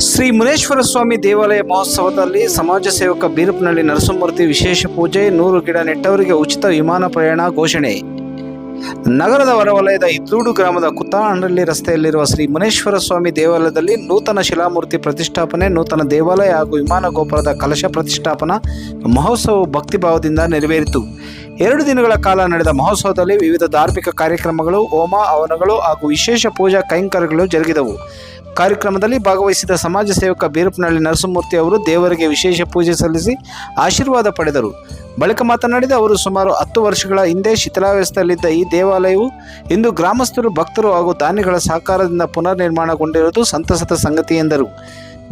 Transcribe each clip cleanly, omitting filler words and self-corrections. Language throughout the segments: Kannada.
ಶ್ರೀ ಮುನೇಶ್ವರ ಸ್ವಾಮಿ ದೇವಾಲಯ ಮಹೋತ್ಸವದಲ್ಲಿ ಸಮಾಜ ಸೇವಕ ಬೀರಪ್ಪನಹಳ್ಳಿ ನರಸಿಂಹಮೂರ್ತಿ ವಿಶೇಷ ಪೂಜೆ, 100 ಗಿಡ ನೆಟ್ಟವರಿಗೆ ಉಚಿತ ವಿಮಾನ ಪ್ರಯಾಣ ಘೋಷಣೆ. ನಗರದ ಹೊರವಲಯದ ಇದ್ಲೂಡು ಗ್ರಾಮದ ಕುತ್ತಾಹಳ್ಳಿ ರಸ್ತೆಯಲ್ಲಿರುವ ಶ್ರೀ ಮುನೇಶ್ವರ ಸ್ವಾಮಿ ದೇವಾಲಯದಲ್ಲಿ ನೂತನ ಶಿಲಾಮೂರ್ತಿ ಪ್ರತಿಷ್ಠಾಪನೆ, ನೂತನ ದೇವಾಲಯ ಹಾಗೂ ವಿಮಾನ ಗೋಪುರದ ಕಲಶ ಪ್ರತಿಷ್ಠಾಪನಾ ಮಹೋತ್ಸವವು ಭಕ್ತಿಭಾವದಿಂದ ನೆರವೇರಿತು. 2 ದಿನಗಳ ಕಾಲ ನಡೆದ ಮಹೋತ್ಸವದಲ್ಲಿ ವಿವಿಧ ಧಾರ್ಮಿಕ ಕಾರ್ಯಕ್ರಮಗಳು, ಹೋಮ ಹವನಗಳು ಹಾಗೂ ವಿಶೇಷ ಪೂಜಾ ಕೈಂಕರ್ಯಗಳು ಜರುಗಿದವು. ಕಾರ್ಯಕ್ರಮದಲ್ಲಿ ಭಾಗವಹಿಸಿದ ಸಮಾಜ ಸೇವಕ ಬೀರಪ್ಪನಹಳ್ಳಿ ನರಸಿಂಹಮೂರ್ತಿ ಅವರು ದೇವರಿಗೆ ವಿಶೇಷ ಪೂಜೆ ಸಲ್ಲಿಸಿ ಆಶೀರ್ವಾದ ಪಡೆದರು. ಬಳಿಕ ಮಾತನಾಡಿದ ಅವರು, ಸುಮಾರು 10 ವರ್ಷಗಳ ಹಿಂದೆ ಶಿಥಿಲಾವಸ್ಥೆಯಲ್ಲಿದ್ದ ಈ ದೇವಾಲಯವು ಇಂದು ಗ್ರಾಮಸ್ಥರು, ಭಕ್ತರು ಹಾಗೂ ದಾನಿಗಳ ಸಹಕಾರದಿಂದ ಪುನರ್ ನಿರ್ಮಾಣಗೊಂಡಿರುವುದು ಸಂತಸದ ಸಂಗತಿ ಎಂದರು.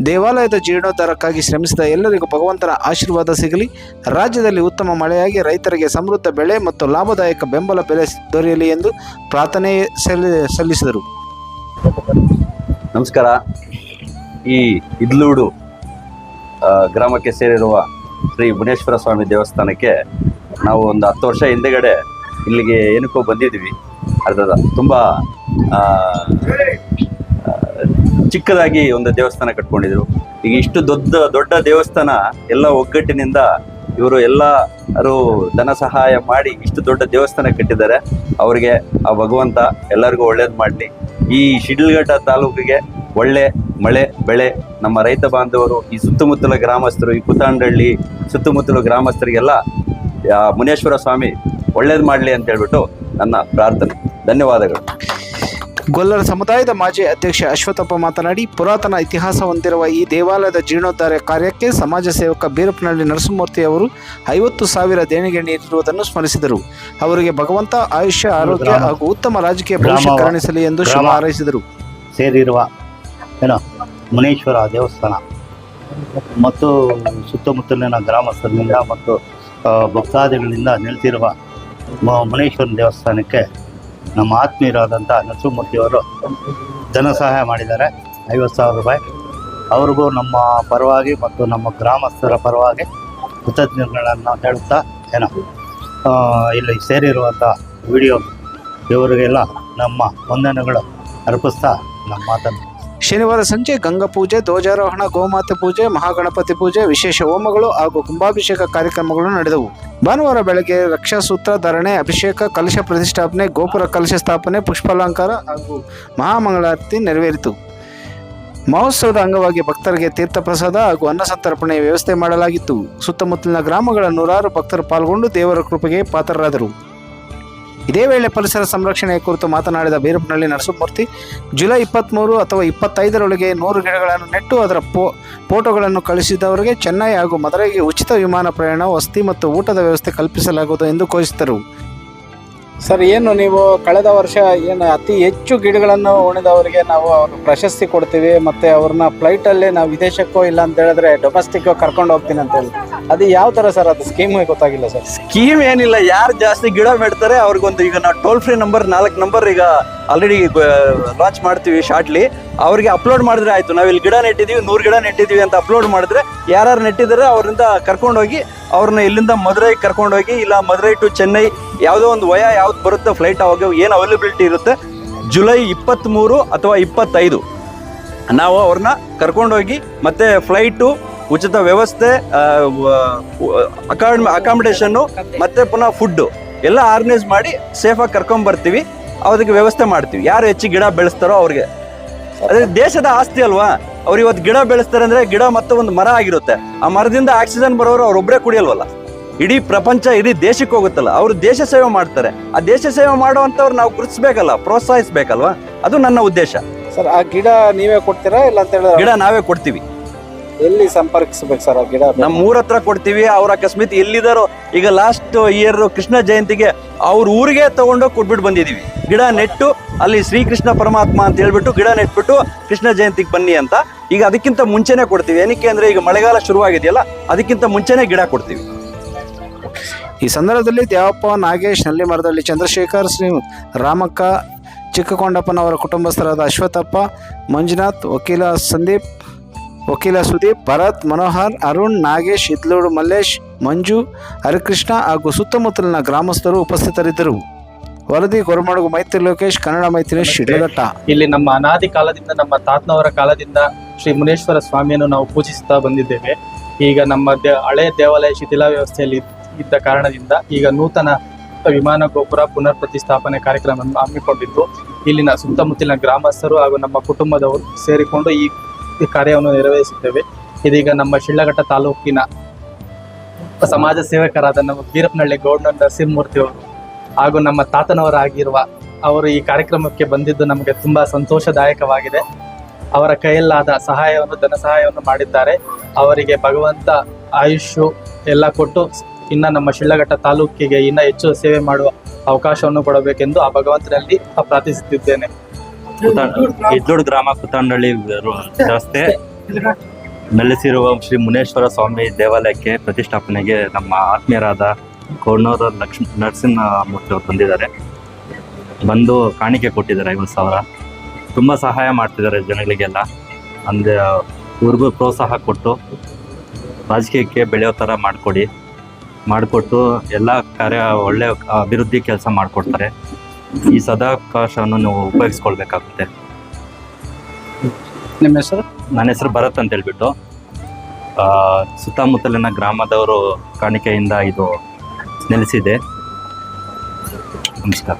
ದೇವಾಲಯದ ಜೀರ್ಣೋದ್ಧಾರಕ್ಕಾಗಿ ಶ್ರಮಿಸಿದ ಎಲ್ಲರಿಗೂ ಭಗವಂತನ ಆಶೀರ್ವಾದ ಸಿಗಲಿ. ರಾಜ್ಯದಲ್ಲಿ ಉತ್ತಮ ಮಳೆಯಾಗಿ ರೈತರಿಗೆ ಸಮೃದ್ಧ ಬೆಳೆ ಮತ್ತು ಲಾಭದಾಯಕ ಬೆಂಬಲ ಬೆಲೆ ದೊರೆಯಲಿ ಎಂದು ಪ್ರಾರ್ಥನೆ ಸಲ್ಲಿಸಿದರು. ನಮಸ್ಕಾರ. ಈ ಇದ್ಲೂಡು ಗ್ರಾಮಕ್ಕೆ ಸೇರಿರುವ ಶ್ರೀ ಮುನೇಶ್ವರ ಸ್ವಾಮಿ ದೇವಸ್ಥಾನಕ್ಕೆ ನಾವು ಒಂದು 10 ವರ್ಷ ಹಿಂದೆಗಡೆ ಇಲ್ಲಿಗೆ ಏನಕ್ಕೋ ಬಂದಿದ್ವಿ. ಅರ್ಧದ ತುಂಬ ಚಿಕ್ಕದಾಗಿ ಒಂದು ದೇವಸ್ಥಾನ ಕಟ್ಕೊಂಡಿದ್ರು. ಈಗ ಇಷ್ಟು ದೊಡ್ಡ ದೇವಸ್ಥಾನ ಎಲ್ಲ ಒಗ್ಗಟ್ಟಿನಿಂದ ಇವರು ಎಲ್ಲರೂ ಧನ ಸಹಾಯ ಮಾಡಿ ಇಷ್ಟು ದೊಡ್ಡ ದೇವಸ್ಥಾನ ಕಟ್ಟಿದ್ದಾರೆ. ಅವರಿಗೆ ಆ ಭಗವಂತ ಎಲ್ಲರಿಗೂ ಒಳ್ಳೇದು ಮಾಡಲಿ. ಈ ಶಿಡ್ಲಘಟ್ಟ ತಾಲೂಕಿಗೆ ಒಳ್ಳೆ ಮಳೆ ಬೆಳೆ, ನಮ್ಮ ರೈತ ಬಾಂಧವರು, ಈ ಸುತ್ತಮುತ್ತಲ ಗ್ರಾಮಸ್ಥರು, ಈ ಕುತ್ತಾಹಳ್ಳಿ ಸುತ್ತಮುತ್ತಲ ಗ್ರಾಮಸ್ಥರಿಗೆಲ್ಲ ಮುನೇಶ್ವರ ಸ್ವಾಮಿ ಒಳ್ಳೇದು ಮಾಡಲಿ ಅಂತ ಹೇಳ್ಬಿಟ್ಟು ನನ್ನ ಪ್ರಾರ್ಥನೆ. ಧನ್ಯವಾದಗಳು. ಗೊಲ್ಲರ ಸಮುದಾಯದ ಮಾಜಿ ಅಧ್ಯಕ್ಷ ಅಶ್ವಥಪ್ಪ ಮಾತನಾಡಿ, ಪುರಾತನ ಇತಿಹಾಸ ಹೊಂದಿರುವ ಈ ದೇವಾಲಯದ ಜೀರ್ಣೋದ್ಧಾರ ಕಾರ್ಯಕ್ಕೆ ಸಮಾಜ ಸೇವಕ ಬೀರಪ್ಪನಹಳ್ಳಿ ನರಸಿಂಹಮೂರ್ತಿ ಅವರು 50,000 ದೇಣಿಗೆ ನೀಡಿರುವುದನ್ನು ಸ್ಮರಿಸಿದರು. ಅವರಿಗೆ ಭಗವಂತ ಆಯುಷ್ಯ, ಆರೋಗ್ಯ ಹಾಗೂ ಉತ್ತಮ ರಾಜಕೀಯ ಭವಿಷ್ಯ ಕರುಣಿಸಲಿ ಎಂದು ಶುಭ ಹಾರೈಸಿದರು. ಸೇರಿರುವ ಮುನೇಶ್ವರ ದೇವಸ್ಥಾನ ಮತ್ತು ಸುತ್ತಮುತ್ತಲಿನ ಗ್ರಾಮಸ್ಥರಿಂದ ಮತ್ತು ಭಕ್ತಾದಿಗಳಿಂದ ನೆಲೆಸಿರುವ ಮುನೇಶ್ವರನ ದೇವಸ್ಥಾನಕ್ಕೆ ನಮ್ಮ ಆತ್ಮೀಯರಾದಂಥ ನರಸಿಂಹಮೂರ್ತಿಯವರು ಧನ ಸಹಾಯ ಮಾಡಿದ್ದಾರೆ, 50,000 ರೂಪಾಯಿ. ಅವ್ರಿಗೂ ನಮ್ಮ ಪರವಾಗಿ ಮತ್ತು ನಮ್ಮ ಗ್ರಾಮಸ್ಥರ ಪರವಾಗಿ ಕೃತಜ್ಞತೆಗಳನ್ನು ಹೇಳುತ್ತಾ ಇಲ್ಲಿ ಸೇರಿರುವಂಥ ವಿಡಿಯೋ ಇವರಿಗೆಲ್ಲ ನಮ್ಮ ವಂದನೆಗಳು ಅರ್ಪಿಸ್ತಾ ನಮ್ಮ ಮಾತನ್ನು. ಶನಿವಾರ ಸಂಜೆ ಗಂಗಾ ಪೂಜೆ, ಧ್ವಜಾರೋಹಣ, ಗೋಮಾತೆ ಪೂಜೆ, ಮಹಾಗಣಪತಿ ಪೂಜೆ, ವಿಶೇಷ ಹೋಮಗಳು ಹಾಗೂ ಕುಂಭಾಭಿಷೇಕ ಕಾರ್ಯಕ್ರಮಗಳು ನಡೆದವು. ಭಾನುವಾರ ಬೆಳಗ್ಗೆ ರಕ್ಷಾಸೂತ್ರ ಧಾರಣೆ, ಅಭಿಷೇಕ, ಕಲಶ ಪ್ರತಿಷ್ಠಾಪನೆ, ಗೋಪುರ ಕಲಶ ಸ್ಥಾಪನೆ, ಪುಷ್ಪಾಲಂಕಾರ ಹಾಗೂ ಮಹಾಮಂಗಳಾರತಿ ನೆರವೇರಿತು. ಮಹೋತ್ಸವದ ಅಂಗವಾಗಿ ಭಕ್ತರಿಗೆ ತೀರ್ಥ ಪ್ರಸಾದ ಹಾಗೂ ಅನ್ನಸಂತರ್ಪಣೆಯ ವ್ಯವಸ್ಥೆ ಮಾಡಲಾಗಿತ್ತು. ಸುತ್ತಮುತ್ತಲಿನ ಗ್ರಾಮಗಳ 100 ಭಕ್ತರು ಪಾಲ್ಗೊಂಡು ದೇವರ ಕೃಪೆಗೆ ಪಾತ್ರರಾದರು. ಇದೇ ವೇಳೆ ಪರಿಸರ ಸಂರಕ್ಷಣೆಯ ಕುರಿತು ಮಾತನಾಡಿದ ಬೀರಪ್ಪನಹಳ್ಳಿ ನರಸಿಂಹಮೂರ್ತಿ, ಜುಲೈ 23 ಅಥವಾ 25ರೊಳಗೆ 100 ಗಿಡಗಳನ್ನು ನೆಟ್ಟು ಅದರ ಫೋಟೋಗಳನ್ನು ಕಳಿಸಿದವರಿಗೆ ಚೆನ್ನೈ ಹಾಗೂ ಮದುರೈಗೆ ಉಚಿತ ವಿಮಾನ ಪ್ರಯಾಣ, ವಸತಿ ಮತ್ತು ಊಟದ ವ್ಯವಸ್ಥೆ ಕಲ್ಪಿಸಲಾಗುವುದು ಎಂದು ಘೋಷಿಸಿದರು. ಸರ್, ಏನು ನೀವು ಕಳೆದ ವರ್ಷ ಅತಿ ಹೆಚ್ಚು ಗಿಡಗಳನ್ನು ಉಣಿದವರಿಗೆ ನಾವು ಅವ್ರ ಪ್ರಶಸ್ತಿ ಕೊಡ್ತೀವಿ, ಮತ್ತು ಅವ್ರನ್ನ ಫ್ಲೈಟಲ್ಲಿ ನಾವು ವಿದೇಶಕ್ಕೋ ಇಲ್ಲ ಅಂತ ಹೇಳಿದ್ರೆ ಡೊಮೆಸ್ಟಿಕ್ಕೋ ಕರ್ಕೊಂಡು ಹೋಗ್ತೀನಿ ಅಂತ ಹೇಳಿ, ಅದು ಯಾವ ಥರ ಸರ್? ಅದು ಸ್ಕೀಮ್ ಗೊತ್ತಾಗಿಲ್ಲ ಸರ್. ಸ್ಕೀಮ್ ಏನಿಲ್ಲ, ಯಾರು ಜಾಸ್ತಿ ಗಿಡ ನೆಡ್ತಾರೆ ಅವ್ರಿಗೊಂದು, ಈಗ ನಾವು ಟೋಲ್ ಫ್ರೀ ನಂಬರ್ 4 ನಂಬರ್ ಈಗ ಆಲ್ರೆಡಿ ಲಾಂಚ್ ಮಾಡ್ತೀವಿ ಶಾರ್ಟ್ಲಿ. ಅವ್ರಿಗೆ ಅಪ್ಲೋಡ್ ಮಾಡಿದ್ರೆ ಆಯಿತು, ನಾವು ಇಲ್ಲಿ ಗಿಡ ನೆಟ್ಟಿದ್ದೀವಿ, 100 ಗಿಡ ನೆಟ್ಟಿದ್ದೀವಿ ಅಂತ ಅಪ್ಲೋಡ್ ಮಾಡಿದ್ರೆ ಯಾರು ನೆಟ್ಟಿದ್ದಾರೆ ಅವರಿಂದ ಕರ್ಕೊಂಡೋಗಿ ಅವ್ರನ್ನ ಇಲ್ಲಿಂದ ಮದುರೈ ಕರ್ಕೊಂಡೋಗಿ, ಇಲ್ಲ ಮದುರೈ ಟು ಚೆನ್ನೈ ಯಾವುದೋ ಒಂದು ಯಾವ್ದು ಬರುತ್ತೆ ಫ್ಲೈಟ್, ಅವಾಗ ಏನು ಅವೈಲಬಿಲಿಟಿ ಇರುತ್ತೆ, ಜುಲೈ 23 ಅಥವಾ 25 ನಾವು ಅವ್ರನ್ನ ಕರ್ಕೊಂಡೋಗಿ ಮತ್ತೆ ಫ್ಲೈಟು, ಉಚಿತ ವ್ಯವಸ್ಥೆ, ಅಕಾಮಿಡೇಷನ್ನು ಮತ್ತು ಪುನಃ ಫುಡ್ಡು ಎಲ್ಲ ಆರ್ಗನೈಸ್ ಮಾಡಿ ಸೇಫಾಗಿ ಕರ್ಕೊಂಬರ್ತೀವಿ. ಅದಕ್ಕೆ ವ್ಯವಸ್ಥೆ ಮಾಡ್ತೀವಿ. ಯಾರು ಹೆಚ್ಚು ಗಿಡ ಬೆಳೆಸ್ತಾರೋ ಅವ್ರಿಗೆ, ಅದೇ ದೇಶದ ಆಸ್ತಿ ಅಲ್ವಾ. ಅವ್ರು ಇವತ್ತು ಗಿಡ ಬೆಳೆಸ್ತಾರೆ ಅಂದರೆ ಗಿಡ ಮತ್ತೆ ಒಂದು ಮರ ಆಗಿರುತ್ತೆ. ಆ ಮರದಿಂದ ಆಕ್ಸಿಜನ್ ಬರೋರು ಅವ್ರೊಬ್ಬರೇ ಕುಡಿಯಲ್ವಲ್ಲ, ಇಡೀ ಪ್ರಪಂಚ, ಇಡೀ ದೇಶಕ್ಕೆ ಹೋಗುತ್ತಲ್ಲ. ಅವರು ದೇಶ ಸೇವೆ ಮಾಡ್ತಾರೆ. ಆ ದೇಶ ಸೇವೆ ಮಾಡುವಂಥವ್ರು ನಾವು ಗುರುತಿಸ್ಬೇಕಲ್ಲ, ಪ್ರೋತ್ಸಾಹಿಸ್ಬೇಕಲ್ವಾ. ಅದು ನನ್ನ ಉದ್ದೇಶ. ಸರ್, ಆ ಗಿಡ ನೀವೇ ಕೊಡ್ತೀರಾ ಇಲ್ಲ ಅಂತ ಹೇಳಿದ್ರೆ? ಗಿಡ ನಾವೇ ಕೊಡ್ತೀವಿ. ಎಲ್ಲಿ ಸಂಪರ್ಕಿಸ್ಬೇಕು ಸರ್ ಆ ಗಿಡ? ನಮ್ಮ ಊರ ಹತ್ರ ಕೊಡ್ತೀವಿ. ಅವ್ರ ಅಕಸ್ಮಾತ್ ಎಲ್ಲಿದ್ದಾರೋ, ಈಗ ಲಾಸ್ಟ್ ಇಯರ್ ಕೃಷ್ಣ ಜಯಂತಿಗೆ ಅವ್ರ ಊರಿಗೆ ತಗೊಂಡೋಗಿ ಕೊಟ್ಬಿಟ್ಟು ಬಂದಿದ್ದೀವಿ. ಗಿಡ ನೆಟ್ಟು ಅಲ್ಲಿ ಶ್ರೀಕೃಷ್ಣ ಪರಮಾತ್ಮ ಅಂತ ಹೇಳ್ಬಿಟ್ಟು ಗಿಡ ನೆಟ್ಬಿಟ್ಟು ಕೃಷ್ಣ ಜಯಂತಿಗೆ ಬನ್ನಿ ಅಂತ. ಈಗ ಅದಕ್ಕಿಂತ ಮುಂಚೆನೇ ಕೊಡ್ತೀವಿ. ಏನಕ್ಕೆ ಅಂದರೆ ಈಗ ಮಳೆಗಾಲ ಶುರುವಾಗಿದೆಯಲ್ಲ, ಅದಕ್ಕಿಂತ ಮುಂಚೆನೇ ಗಿಡ ಕೊಡ್ತೀವಿ. ಈ ಸಂದರ್ಭದಲ್ಲಿ ದೇವಪ್ಪ, ನಾಗೇಶ್, ನಲ್ಲಿಮರದಳ್ಳಿ ಚಂದ್ರಶೇಖರ್, ಶ್ರೀ ರಾಮಕ್ಕ, ಚಿಕ್ಕಕೊಂಡಪ್ಪನವರ ಕುಟುಂಬಸ್ಥರಾದ ಅಶ್ವಥಪ್ಪ, ಮಂಜುನಾಥ್, ವಕೀಲ ಸುದೀಪ್, ಭರತ್, ಮನೋಹರ್, ಅರುಣ್, ನಾಗೇಶ್, ಇದ್ಲೂಡು ಮಲ್ಲೇಶ್, ಮಂಜು, ಹರಿಕೃಷ್ಣ ಹಾಗೂ ಸುತ್ತಮುತ್ತಲಿನ ಗ್ರಾಮಸ್ಥರು ಉಪಸ್ಥಿತರಿದ್ದರು. ವರದಿ ಗೊರಮಡುಗು ಮೈತ್ರಿ ಲೋಕೇಶ್, ಕನ್ನಡ ಮೈತ್ರಿ ಶಿಡ್ಲಘಟ್ಟ. ಇಲ್ಲಿ ನಮ್ಮ ಅನಾದಿ ಕಾಲದಿಂದ, ನಮ್ಮ ತಾತನವರ ಕಾಲದಿಂದ ಶ್ರೀ ಮುನೇಶ್ವರ ಸ್ವಾಮಿಯನ್ನು ನಾವು ಪೂಜಿಸುತ್ತಾ ಬಂದಿದ್ದೇವೆ. ಈಗ ನಮ್ಮ ಹಳೆಯ ದೇವಾಲಯ ಶಿಥಿಲ ವ್ಯವಸ್ಥೆಯಲ್ಲಿ ಇದ್ದ ಕಾರಣದಿಂದ ಈಗ ನೂತನ ವಿಮಾನ ಗೋಪುರ ಪುನರ್ ಪ್ರತಿಷ್ಠಾಪನೆ ಕಾರ್ಯಕ್ರಮವನ್ನು ಹಮ್ಮಿಕೊಂಡಿದ್ದು, ಇಲ್ಲಿನ ಸುತ್ತಮುತ್ತಲಿನ ಗ್ರಾಮಸ್ಥರು ಹಾಗೂ ನಮ್ಮ ಕುಟುಂಬದವರು ಸೇರಿಕೊಂಡು ಈ ಕಾರ್ಯವನ್ನು ನೆರವೇರಿಸುತ್ತೇವೆ. ಇದೀಗ ನಮ್ಮ ಶಿಡ್ಲಘಟ್ಟ ತಾಲೂಕಿನ ಸಮಾಜ ಸೇವಕರಾದ ನಮ್ಮ ಬೀರಪ್ಪನಹಳ್ಳಿ ಗೌಡ ನರಸಿಂಹಮೂರ್ತಿ ಅವರು ಹಾಗೂ ನಮ್ಮ ತಾತನವರಾಗಿರುವ ಅವರು ಈ ಕಾರ್ಯಕ್ರಮಕ್ಕೆ ಬಂದಿದ್ದು ನಮಗೆ ತುಂಬಾ ಸಂತೋಷದಾಯಕವಾಗಿದೆ. ಅವರ ಕೈಯಲ್ಲಾದ ಸಹಾಯವನ್ನು ಧನ ಸಹಾಯವನ್ನು ಮಾಡಿದ್ದಾರೆ. ಅವರಿಗೆ ಭಗವಂತ ಆಯುಷ್ಯು ಎಲ್ಲ ಕೊಟ್ಟು ಇನ್ನು ನಮ್ಮ ಶಿಡ್ಲಘಟ್ಟ ತಾಲೂಕಿಗೆ ಇನ್ನೂ ಹೆಚ್ಚು ಸೇವೆ ಮಾಡುವ ಅವಕಾಶವನ್ನು ಕೊಡಬೇಕೆಂದು ಆ ಭಗವಂತನಲ್ಲಿ ಪ್ರಾರ್ಥಿಸುತ್ತಿದ್ದೇನೆ. ಇದ್ದೂಡು ಗ್ರಾಮ ಕುತಂಡಳ್ಳಿ ರಸ್ತೆ ನೆಲೆಸಿರುವ ಶ್ರೀ ಮುನೇಶ್ವರ ಸ್ವಾಮಿ ದೇವಾಲಯಕ್ಕೆ ಪ್ರತಿಷ್ಠಾಪನೆಗೆ ನಮ್ಮ ಆತ್ಮೀಯರಾದ ಕೋಣೂರು ನರಸಿಂಹಮೂರ್ತಿ ಅವರು ಬಂದಿದ್ದಾರೆ. ಬಂದು ಕಾಣಿಕೆ ಕೊಟ್ಟಿದ್ದಾರೆ 50,000. ತುಂಬ ಸಹಾಯ ಮಾಡ್ತಿದ್ದಾರೆ ಜನಗಳಿಗೆಲ್ಲ. ಅಂದರೆ ಇವ್ರಿಗೂ ಪ್ರೋತ್ಸಾಹ ಕೊಟ್ಟು ರಾಜಕೀಯಕ್ಕೆ ಬೆಳೆಯೋ ಥರ ಮಾಡಿಕೊಟ್ಟು ಎಲ್ಲ ಕಾರ್ಯ ಒಳ್ಳೆ ಅಭಿವೃದ್ಧಿ ಕೆಲಸ ಮಾಡಿಕೊಡ್ತಾರೆ. ಈ ಸದಾವಕಾಶವನ್ನು ನೀವು ಉಪಯೋಗಿಸ್ಕೊಳ್ಬೇಕಾಗುತ್ತೆ. ನಿಮ್ಮ ಹೆಸರು? ನನ್ನ ಹೆಸರು ಭರತ್ ಅಂತ ಹೇಳ್ಬಿಟ್ಟು. ಸುತ್ತಮುತ್ತಲಿನ ಗ್ರಾಮದವರು ಕಾಣಿಕೆಯಿಂದ ಇದು ನೆಲೆಸಿದೆ. ನಮಸ್ಕಾರ.